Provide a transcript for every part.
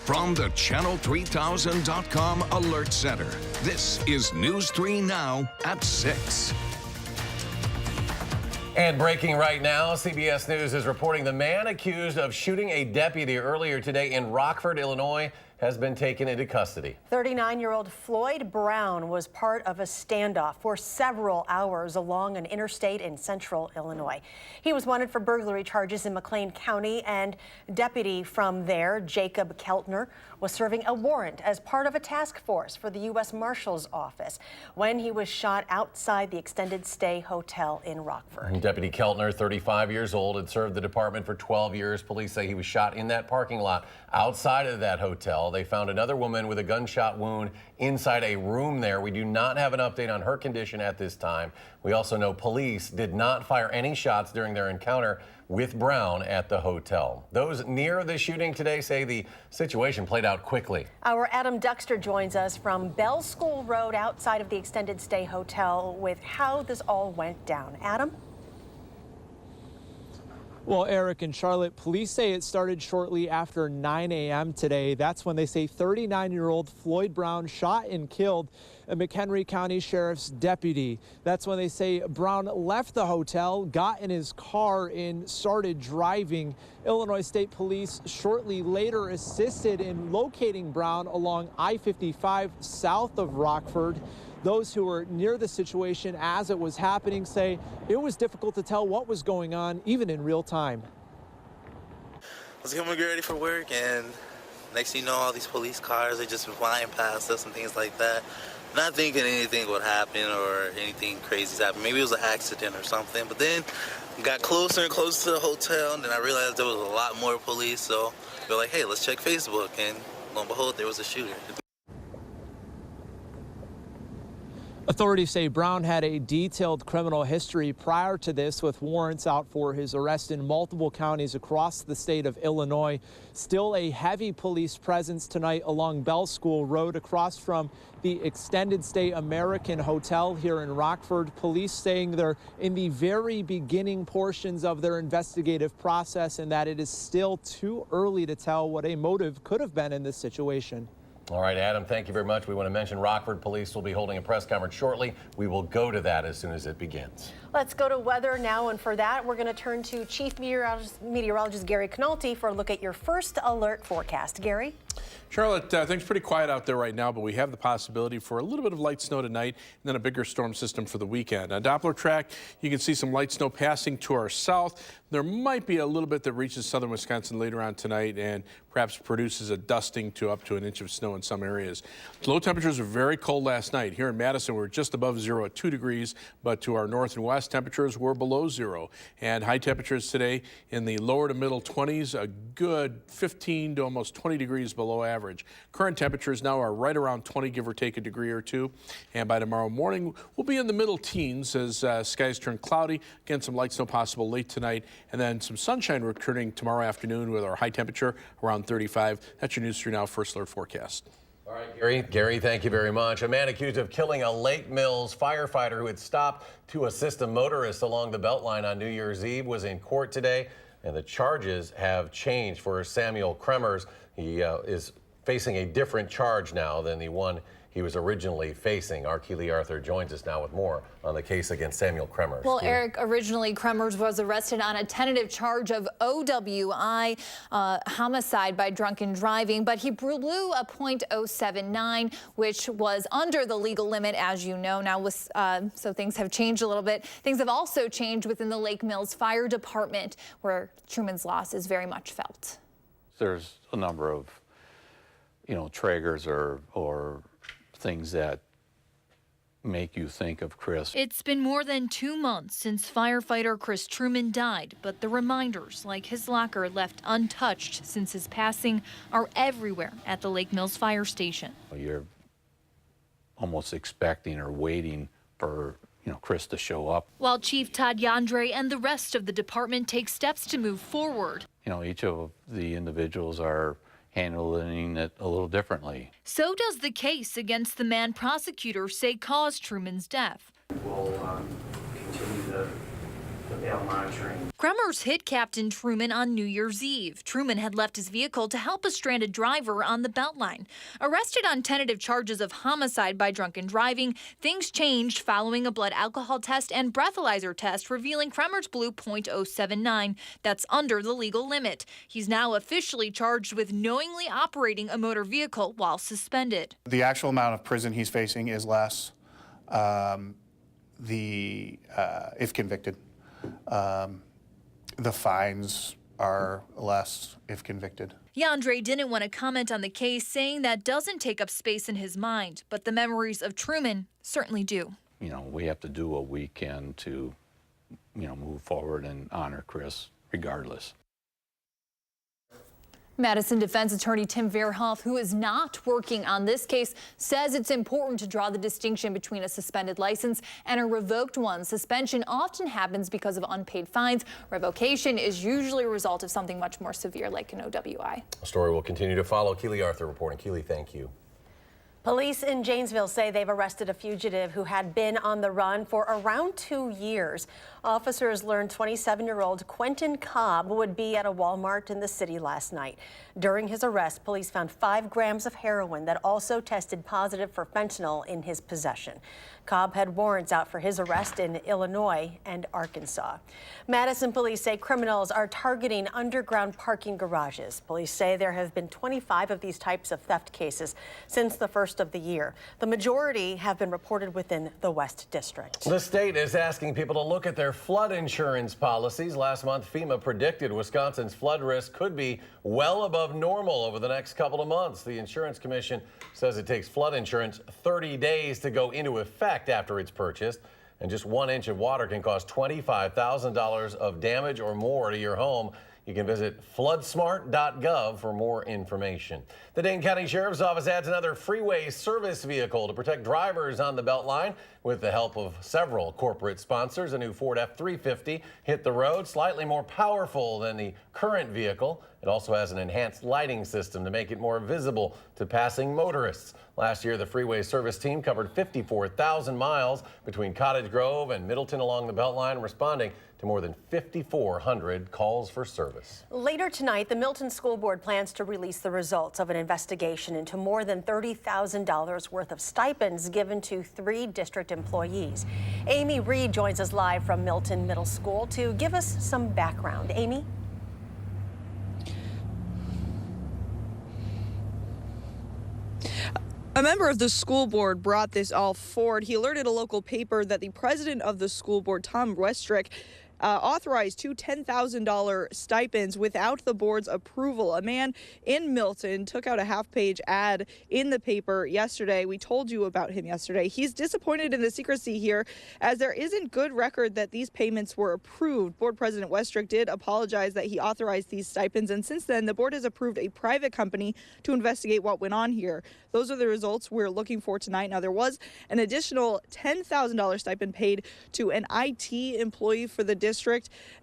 From the Channel3000.com Alert Center, this is News 3 Now at 6. And breaking right now, CBS News is reporting the man accused of shooting a deputy earlier today in Rockford, Illinois, has been taken into custody. 39-year-old Floyd Brown was part of a standoff for several hours along an interstate in central Illinois. He was wanted for burglary charges in McLean County, and deputy from there, Jacob Keltner, was serving a warrant as part of a task force for the U.S. Marshal's Office when he was shot outside the extended stay hotel in Rockford. Deputy Keltner, 35 years old, had served the department for 12 years. Police say he was shot in that parking lot outside of that hotel. They found another woman with a gunshot wound inside a room there. We do not have an update on her condition at this time. We also know police did not fire any shots during their encounter with Brown at the hotel. Those near the shooting today say the situation played out quickly. Our Adam Duxter joins us from Bell School Road outside of the extended stay hotel with how this all went down. Adam? Well, Eric and Charlotte, police say it started shortly after 9 a.m. today. That's when they say 39-year-old Floyd Brown shot and killed a McHenry County Sheriff's deputy. That's when they say Brown left the hotel, got in his car, and started driving. Illinois State Police shortly later assisted in locating Brown along I-55 south of Rockford. Those who were near the situation as it was happening say it was difficult to tell what was going on, even in real time. I was coming to get ready for work, and next thing you know, all these police cars are just flying past us and things like that. Not thinking anything would happen or anything crazy's happened. Maybe it was an accident or something. But then got closer and closer to the hotel, and then I realized there was a lot more police. So we were like, hey, let's check Facebook. And lo and behold, there was a shooter. Authorities say Brown had a detailed criminal history prior to this, with warrants out for his arrest in multiple counties across the state of Illinois. Still a heavy police presence tonight along Bell School Road across from the extended stay American Hotel here in Rockford. Police saying they're in the very beginning portions of their investigative process and that it is still too early to tell what a motive could have been in this situation. All right, Adam, thank you very much. We want to mention Rockford Police will be holding a press conference shortly. We will go to that as soon as it begins. Let's go to weather now, and for that, we're going to turn to Chief Meteorologist Gary Canolti for a look at your first alert forecast. Gary? Charlotte, things pretty quiet out there right now, but we have the possibility for a little bit of light snow tonight and then a bigger storm system for the weekend. On Doppler track, you can see some light snow passing to our south. There might be a little bit that reaches southern Wisconsin later on tonight and perhaps produces a dusting to up to an inch of snow in some areas. Low temperatures were very cold last night. Here in Madison, we're just above 0 at 2 degrees, but to our north and west, temperatures were below 0. And high temperatures today in the lower to middle 20s, a good 15 to almost 20 degrees below average. Current temperatures now are right around 20, give or take a degree or two. And by tomorrow morning, we'll be in the middle teens as skies turn cloudy. Again, some light snow possible late tonight, and then some sunshine returning tomorrow afternoon with our high temperature around 35. That's your News 3 Now First Alert forecast. All right, Gary, thank you very much. A man accused of killing a Lake Mills firefighter who had stopped to assist a motorist along the Beltline on New Year's Eve was in court today, and the charges have changed for Samuel Kremers. He is facing a different charge now than the one he was originally facing. Our Keely Arthur joins us now with more on the case against Samuel Kremers. Well, Eric, originally Kremers was arrested on a tentative charge of OWI, homicide by drunken driving, but he blew a .079, which was under the legal limit, as you know. Now, so things have changed a little bit. Things have also changed within the Lake Mills Fire Department, where Truman's loss is very much felt. There's a number of, triggers or things that make you think of Chris. It's been more than 2 months since firefighter Chris Truman died, but the reminders, like his locker left untouched since his passing, are everywhere at the Lake Mills Fire Station. You're almost expecting or waiting for Chris to show up. While Chief Todd Yandre and the rest of the department take steps to move forward. Each of the individuals are handling it a little differently. So does the case against the man prosecutors say caused Truman's death. We'll continue to monitoring. Kremers hit Captain Truman on New Year's Eve. Truman had left his vehicle to help a stranded driver on the Beltline. Arrested on tentative charges of homicide by drunken driving, things changed following a blood alcohol test and breathalyzer test revealing Kremers blew .079. That's under the legal limit. He's now officially charged with knowingly operating a motor vehicle while suspended. The actual amount of prison he's facing is less. If convicted. The fines are less if convicted. Yandre didn't want to comment on the case, saying that doesn't take up space in his mind, but the memories of Truman certainly do. You know, we have to do what we can to, move forward and honor Chris regardless. Madison defense attorney Tim Verhoff, who is not working on this case, says it's important to draw the distinction between a suspended license and a revoked one. Suspension often happens because of unpaid fines. Revocation is usually a result of something much more severe, like an OWI. A story will continue to follow. Keely Arthur reporting. Keely, thank you. Police in Janesville say they've arrested a fugitive who had been on the run for around 2 years. Officers learned 27-year-old Quentin Cobb would be at a Walmart in the city last night. During his arrest, police found 5 grams of heroin that also tested positive for fentanyl in his possession. Cobb had warrants out for his arrest in Illinois and Arkansas. Madison police say criminals are targeting underground parking garages. Police say there have been 25 of these types of theft cases since the first of the year. The majority have been reported within the West District. The state is asking people to look at their flood insurance policies. Last month, FEMA predicted Wisconsin's flood risk could be well above normal over the next couple of months. The Insurance Commission says it takes flood insurance 30 days to go into effect after it's purchased, and just 1 inch of water can cause $25,000 of damage or more to your home. You can visit floodsmart.gov for more information. The Dane County Sheriff's Office adds another freeway service vehicle to protect drivers on the Beltline. With the help of several corporate sponsors, a new Ford F-350 hit the road, slightly more powerful than the current vehicle. It also has an enhanced lighting system to make it more visible to passing motorists. Last year, the freeway service team covered 54,000 miles between Cottage Grove and Middleton along the Beltline, responding to more than 5,400 calls for service. Later tonight, the Milton School Board plans to release the results of an investigation into more than $30,000 worth of stipends given to 3 district employees. Amy Reed joins us live from Milton Middle School to give us some background. Amy? A member of the school board brought this all forward. He alerted a local paper that the president of the school board, Tom Westrick, authorized 2 $10,000 stipends without the board's approval. A man in Milton took out a half-page ad in the paper yesterday. We told you about him yesterday. He's disappointed in the secrecy here, as there isn't good record that these payments were approved. Board President Westrick did apologize that he authorized these stipends, and since then, the board has approved a private company to investigate what went on here. Those are the results we're looking for tonight. Now, there was an additional $10,000 stipend paid to an IT employee for the district,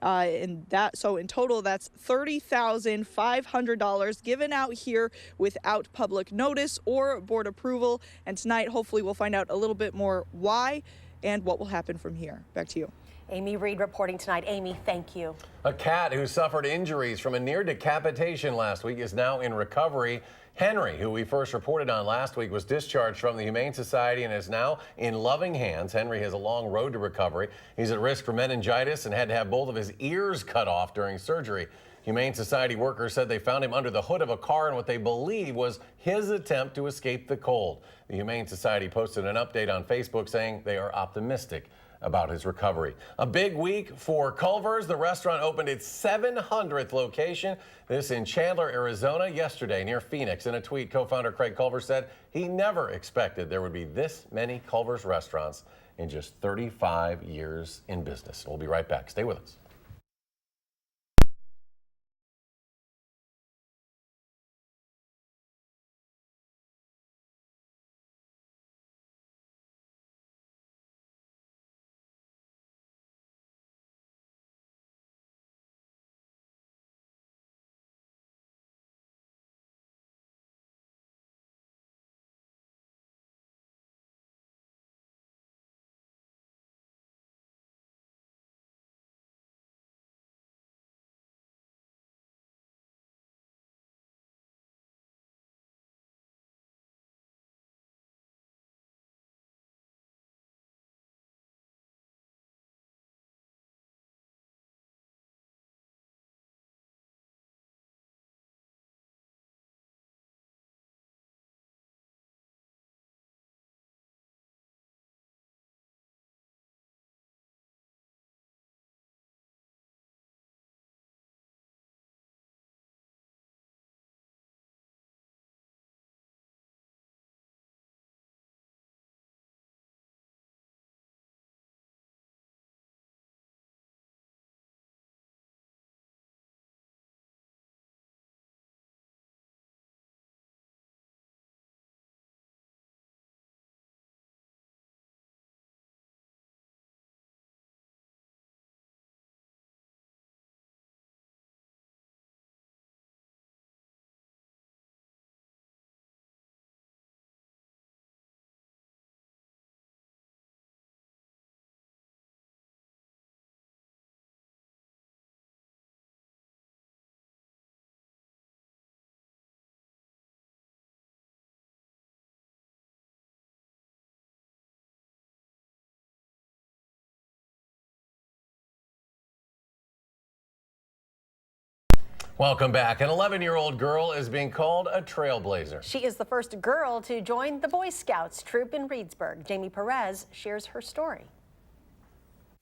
so in total, that's $30,500 given out here without public notice or board approval. And tonight, hopefully, we'll find out a little bit more why and what will happen from here. Back to you. Amy Reed reporting tonight. Amy, thank you. A cat who suffered injuries from a near decapitation last week is now in recovery. Henry, who we first reported on last week, was discharged from the Humane Society and is now in loving hands. Henry has a long road to recovery. He's at risk for meningitis and had to have both of his ears cut off during surgery. Humane Society workers said they found him under the hood of a car in what they believe was his attempt to escape the cold. The Humane Society posted an update on Facebook saying they are optimistic about his recovery. A big week for Culver's. The restaurant opened its 700th location. This in Chandler, Arizona, yesterday near Phoenix. In a tweet, co-founder Craig Culver said he never expected there would be this many Culver's restaurants in just 35 years in business. We'll be right back. Stay with us. Welcome back. An 11-year-old girl is being called a trailblazer. She is the first girl to join the Boy Scouts troop in Reedsburg. Jamie Perez shares her story.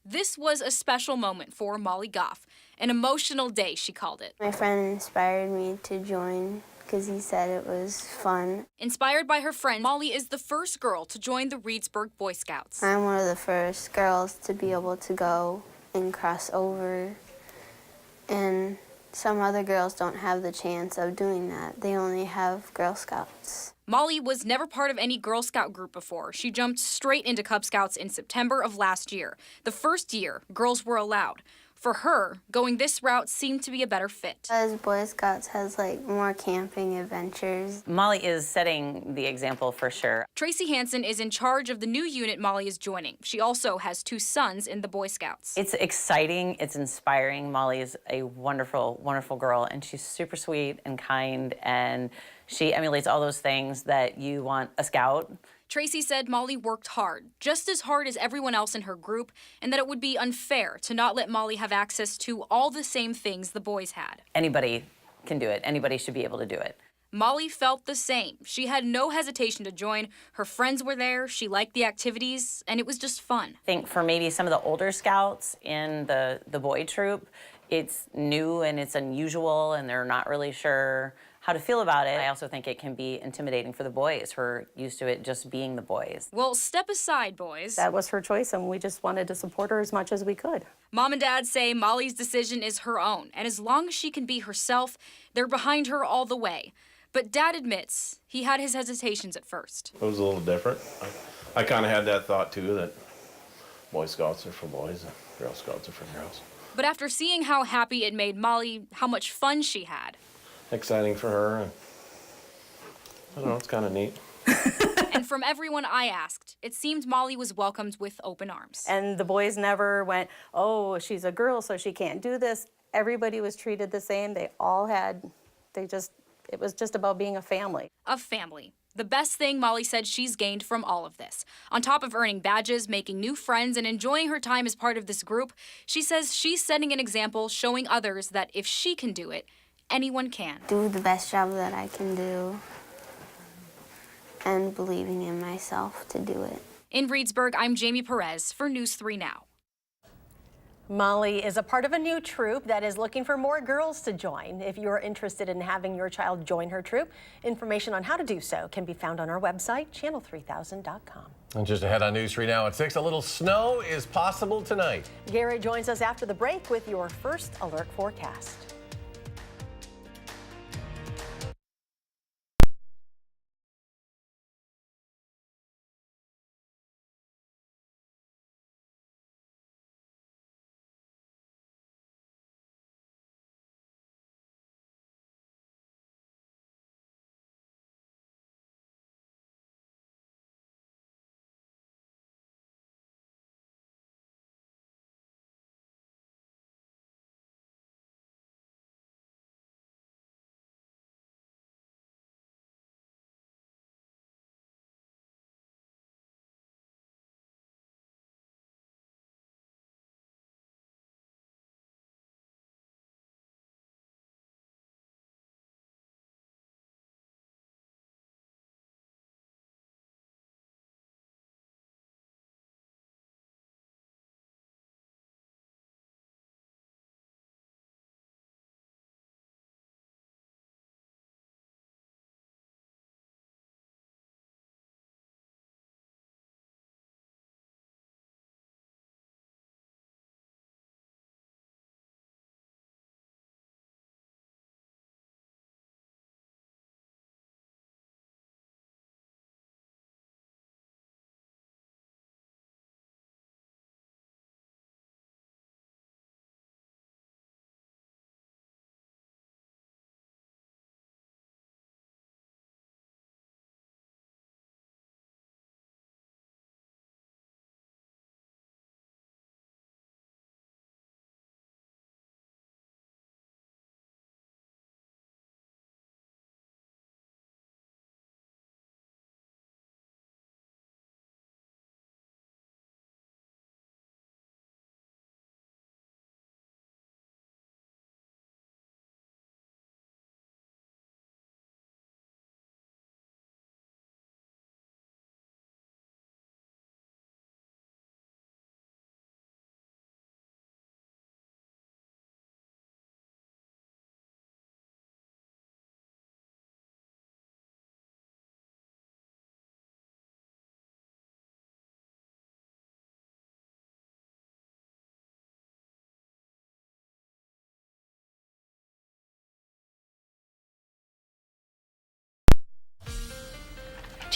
This was a special moment for Molly Goff. An emotional day, she called it. My friend inspired me to join because he said it was fun. Inspired by her friend, Molly is the first girl to join the Reedsburg Boy Scouts. I'm one of the first girls to be able to go and cross over, and some other girls don't have the chance of doing that. They only have Girl Scouts. Molly was never part of any Girl Scout group before. She jumped straight into Cub Scouts in September of last year, the first year girls were allowed. For her, going this route seemed to be a better fit. Because Boy Scouts has more camping adventures. Molly is setting the example for sure. Tracy Hansen is in charge of the new unit Molly is joining. She also has 2 sons in the Boy Scouts. It's exciting, it's inspiring. Molly is a wonderful, wonderful girl, and she's super sweet and kind, and she emulates all those things that you want a scout. Tracy said Molly worked hard, just as hard as everyone else in her group, and that it would be unfair to not let Molly have access to all the same things the boys had. Anybody can do it. Anybody should be able to do it. Molly felt the same. She had no hesitation to join. Her friends were there, she liked the activities, and it was just fun. I think for maybe some of the older scouts in the boy troop, it's new and it's unusual and they're not really sure how to feel about it. I also think it can be intimidating for the boys who are used to it just being the boys. Well, step aside, boys. That was her choice, and we just wanted to support her as much as we could. Mom and Dad say Molly's decision is her own, and as long as she can be herself, they're behind her all the way. But Dad admits he had his hesitations at first. It was a little different. I kind of had that thought, too, that Boy Scouts are for boys and Girl Scouts are for girls. But after seeing how happy it made Molly, how much fun she had. Exciting for her, and I don't know, it's kind of neat. And from everyone I asked, it seemed Molly was welcomed with open arms. And the boys never went, oh, she's a girl, so she can't do this. Everybody was treated the same. They all had, it was just about being a family. A family. The best thing Molly said she's gained from all of this. On top of earning badges, making new friends, and enjoying her time as part of this group, she says she's setting an example, showing others that if she can do it, anyone can. Do the best job that I can do and believing in myself to do it. In Reedsburg, I'm Jamie Perez for News 3 Now. Molly is a part of a new troop that is looking for more girls to join. If you're interested in having your child join her troop, information on how to do so can be found on our website, channel3000.com. And just ahead on News 3 Now at 6, a little snow is possible tonight. Garrett joins us after the break with your first alert forecast.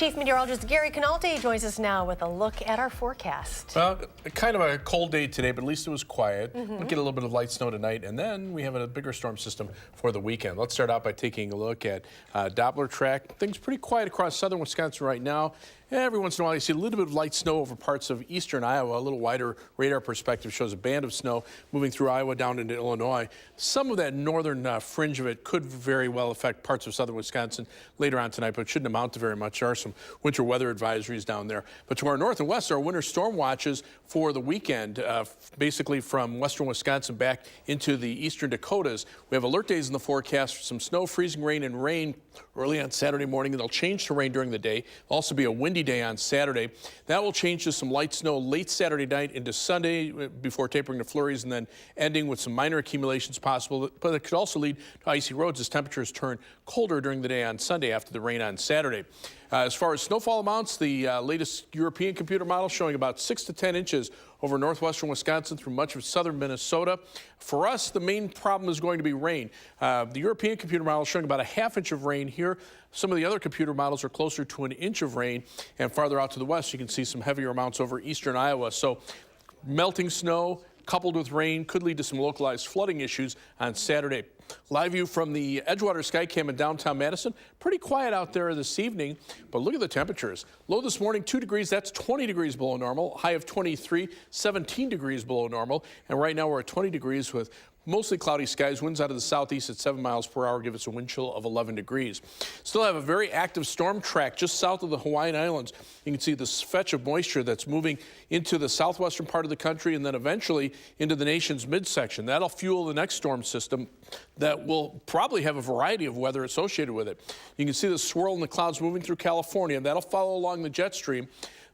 Chief Meteorologist Gary Canalti joins us now with a look at our forecast. Well, kind of a cold day today, but at least it was quiet. We'll get a little bit of light snow tonight, and then we have a bigger storm system for the weekend. Let's start out by taking a look at Doppler track. Things pretty quiet across southern Wisconsin right now. Every once in a while, you see a little bit of light snow over parts of eastern Iowa. A little wider radar perspective shows a band of snow moving through Iowa down into Illinois. Some of that northern fringe of it could very well affect parts of southern Wisconsin later on tonight, but it shouldn't amount to very much. There are some winter weather advisories down there. But to our north and west are winter storm watches for the weekend, basically from western Wisconsin back into the eastern Dakotas. We have alert days in the forecast for some snow, freezing rain, and rain early on Saturday morning. It'll change to rain during the day. It'll also be a windy day on Saturday. That will change to some light snow late Saturday night into Sunday before tapering to flurries and then ending with some minor accumulations possible. But it could also lead to icy roads as temperatures turn colder during the day on Sunday after the rain on Saturday. As far as snowfall amounts, the latest European computer model showing about 6 to 10 inches over northwestern Wisconsin through much of southern Minnesota. For us, the main problem is going to be rain. The European computer model is showing about a ½ inch of rain here. Some of the other computer models are closer to 1 inch of rain, and farther out to the west, you can see some heavier amounts over eastern Iowa. So melting snow coupled with rain could lead to some localized flooding issues on Saturday. Live view from the Edgewater Skycam in downtown Madison. Pretty quiet out there this evening, but look at the temperatures. Low this morning, 2 degrees. That's 20 degrees below normal. High of 23, 17 degrees below normal. And right now we're at 20 degrees with mostly cloudy skies. Winds out of the southeast at 7 miles per hour give us a wind chill of 11 degrees. Still have a very active storm track just south of the Hawaiian Islands. You can see this fetch of moisture that's moving into the southwestern part of the country and then eventually into the nation's midsection. That'll fuel the next storm system that will probably have a variety of weather associated with it. You can see the swirl in the clouds moving through California, and that'll follow along the jet stream.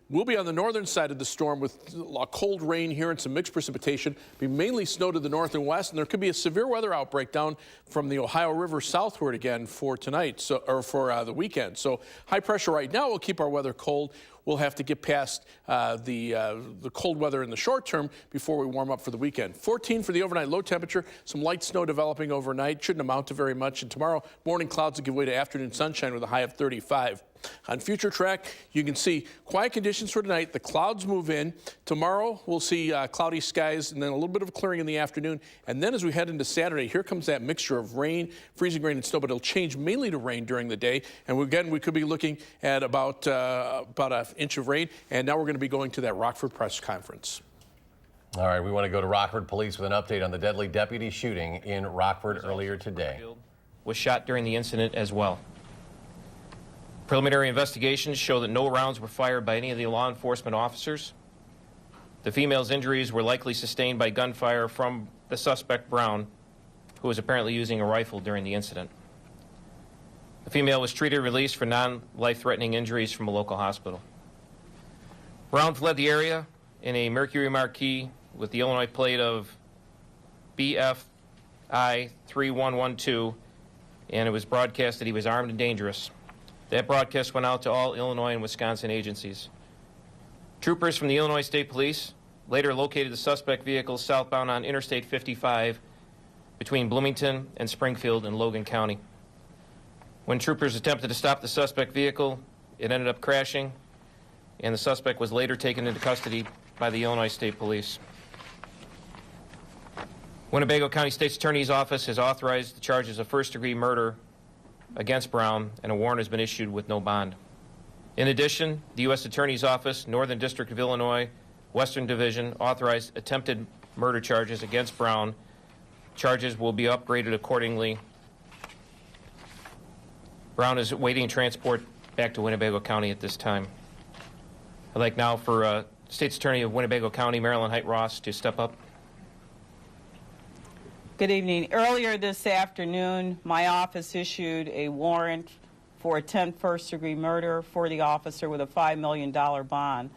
We'll be on the northern side of the storm with a cold rain here and some mixed precipitation. Be mainly snow to the north and west, and there could be a severe weather outbreak down from the Ohio River southward again for tonight, or for the weekend. So high pressure right now will keep our weather cold. We'll have to get past the cold weather in the short term before we warm up for the weekend. 14 for the overnight low temperature. Some light snow developing overnight. Shouldn't amount to very much. And tomorrow morning clouds will give way to afternoon sunshine with a high of 35. On future track, you can see quiet conditions for tonight. The clouds move in. Tomorrow, we'll see cloudy skies and then a little bit of a clearing in the afternoon. And then as we head into Saturday, here comes that mixture of rain, freezing rain, and snow, but it'll change mainly to rain during the day. And again, we could be looking at about an inch of rain. And now we're going to be going to that Rockford press conference. All right, we want to go to Rockford Police with an update on the deadly deputy shooting in Rockford earlier today. Was shot during the incident as well. Preliminary investigations show that no rounds were fired by any of the law enforcement officers. The female's injuries were likely sustained by gunfire from the suspect, Brown, who was apparently using a rifle during the incident. The female was treated and released for non-life-threatening injuries from a local hospital. Brown fled the area in a Mercury Marquis with the Illinois plate of BFI 3112, and it was broadcast that he was armed and dangerous. That broadcast went out to all Illinois and Wisconsin agencies. Troopers from the Illinois State Police later located the suspect vehicle southbound on Interstate 55 between Bloomington and Springfield in Logan County. When troopers attempted to stop the suspect vehicle, it ended up crashing, and the suspect was later taken into custody by the Illinois State Police. Winnebago County State's Attorney's Office has authorized the charges of first-degree murder against Brown, and a warrant has been issued with no bond. In addition, the U.S. Attorney's Office, Northern District of Illinois, Western Division, authorized attempted murder charges against Brown. Charges will be upgraded accordingly. Brown is awaiting transport back to Winnebago County at this time. I'd like now for State's Attorney of Winnebago County, Marilyn Height-Ross, to step up. Good evening. Earlier this afternoon, my office issued a warrant for attempted first-degree murder for the officer with a $5 million bond.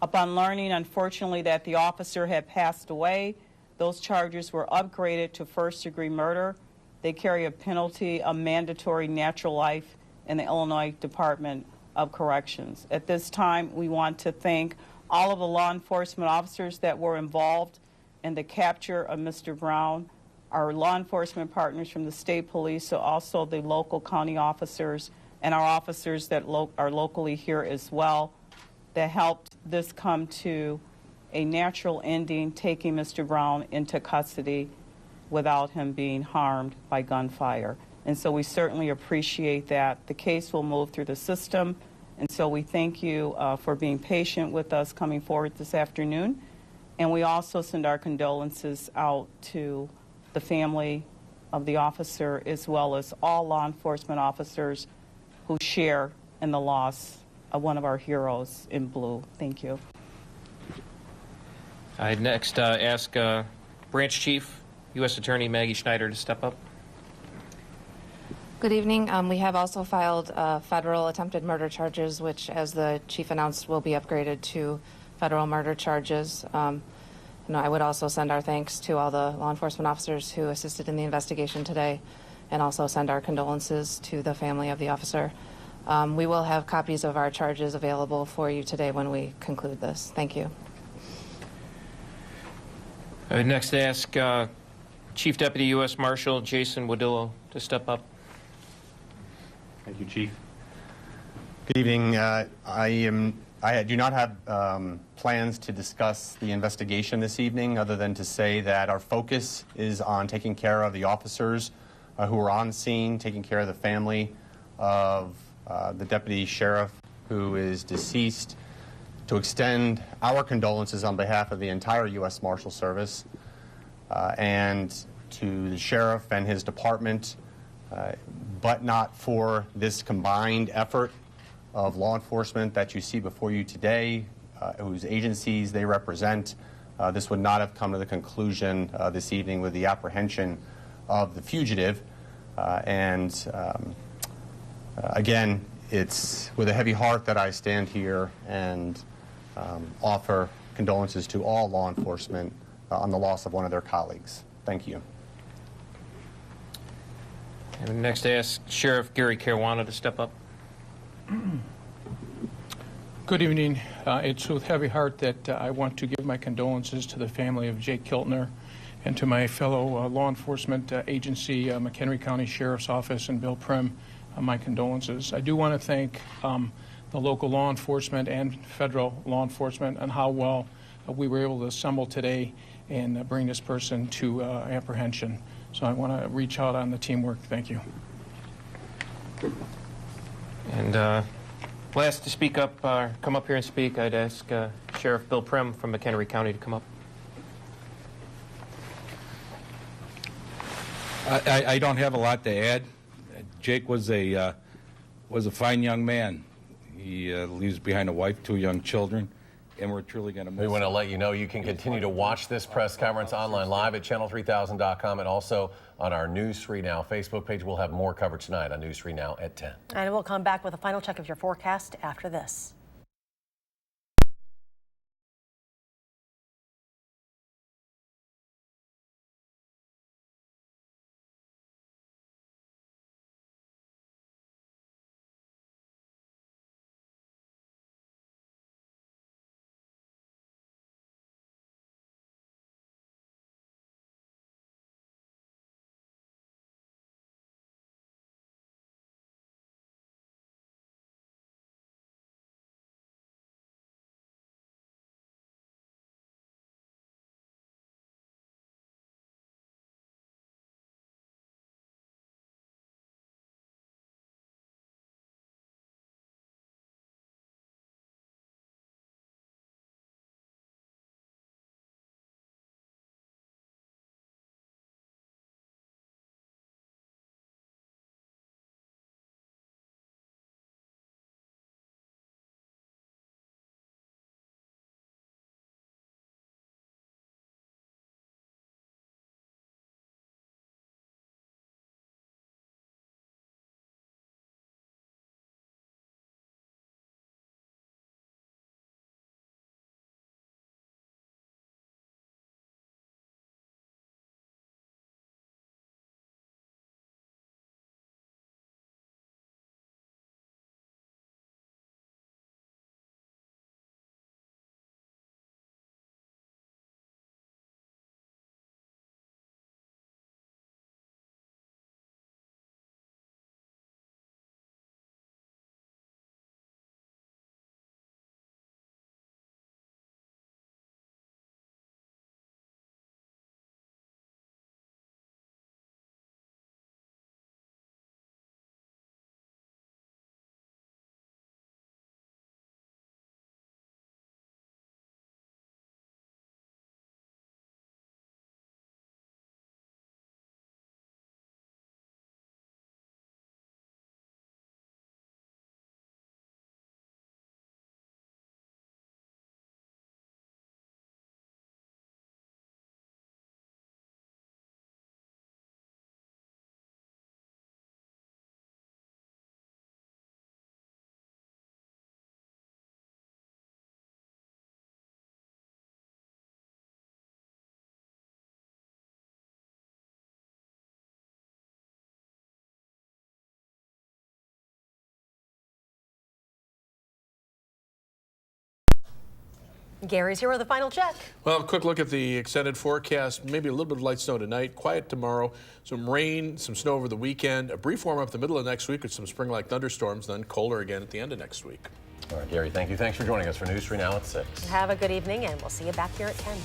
Upon learning, unfortunately, that the officer had passed away, those charges were upgraded to first-degree murder. They carry a penalty of mandatory natural life in the Illinois Department of Corrections. At this time, we want to thank all of the law enforcement officers that were involved in the capture of Mr. Brown, our law enforcement partners from the state police, so also the local county officers and our officers that are locally here as well that helped this come to a natural ending, taking Mr. Brown into custody without him being harmed by gunfire. And so we certainly appreciate that. The case will move through the system, and so we thank you for being patient with us coming forward this afternoon. And we also send our condolences out to the family of the officer, as well as all law enforcement officers who share in the loss of one of our heroes in blue. Thank you. I'd next ask Branch Chief, U.S. Attorney Maggie Schneider, to step up. Good evening. We have also filed federal attempted murder charges, which, as the chief announced, will be upgraded to federal murder charges. I would also send our thanks to all the law enforcement officers who assisted in the investigation today, and also send our condolences to the family of the officer. We will have copies of our charges available for you today when we conclude this. Thank you. I would next ask Chief Deputy U.S. Marshal Jason Wadillo to step up. Thank you, Chief. Good evening. I do not have plans to discuss the investigation this evening, other than to say that our focus is on taking care of the officers who are on scene, taking care of the family of the deputy sheriff who is deceased, to extend our condolences on behalf of the entire U.S. Marshal Service, and to the sheriff and his department, but not for this combined effort of law enforcement that you see before you today, whose agencies they represent. This would not have come to the conclusion this evening with the apprehension of the fugitive. Again, it's with a heavy heart that I stand here and offer condolences to all law enforcement on the loss of one of their colleagues. Thank you. And next, I ask Sheriff Gary Caruana to step up. Good evening. It's with heavy heart that I want to give my condolences to the family of Jake Kiltner and to my fellow law enforcement agency, McHenry County Sheriff's Office, and Bill Prim. My condolences. I do want to thank the local law enforcement and federal law enforcement on how well we were able to assemble today and bring this person to apprehension. So I want to reach out on the teamwork. Thank you. And last to speak up, come up here and speak, I'd ask Sheriff Bill Prim from McHenry County to come up. I don't have a lot to add. Jake was a fine young man. He leaves behind a wife, 2 young children, and we're truly going to miss him. We want to let you know you can continue to watch this press conference online live at channel3000.com and also on our News 3 Now Facebook page. We'll have more coverage tonight on News 3 Now at 10. And we'll come back with a final check of your forecast after this. Gary's here with a final check. Well, a quick look at the extended forecast. Maybe a little bit of light snow tonight, quiet tomorrow, some rain, some snow over the weekend, a brief warm up the middle of next week with some spring-like thunderstorms, then colder again at the end of next week. All right, Gary, thank you. Thanks for joining us for News 3 Now at 6. Have a good evening, and we'll see you back here at 10.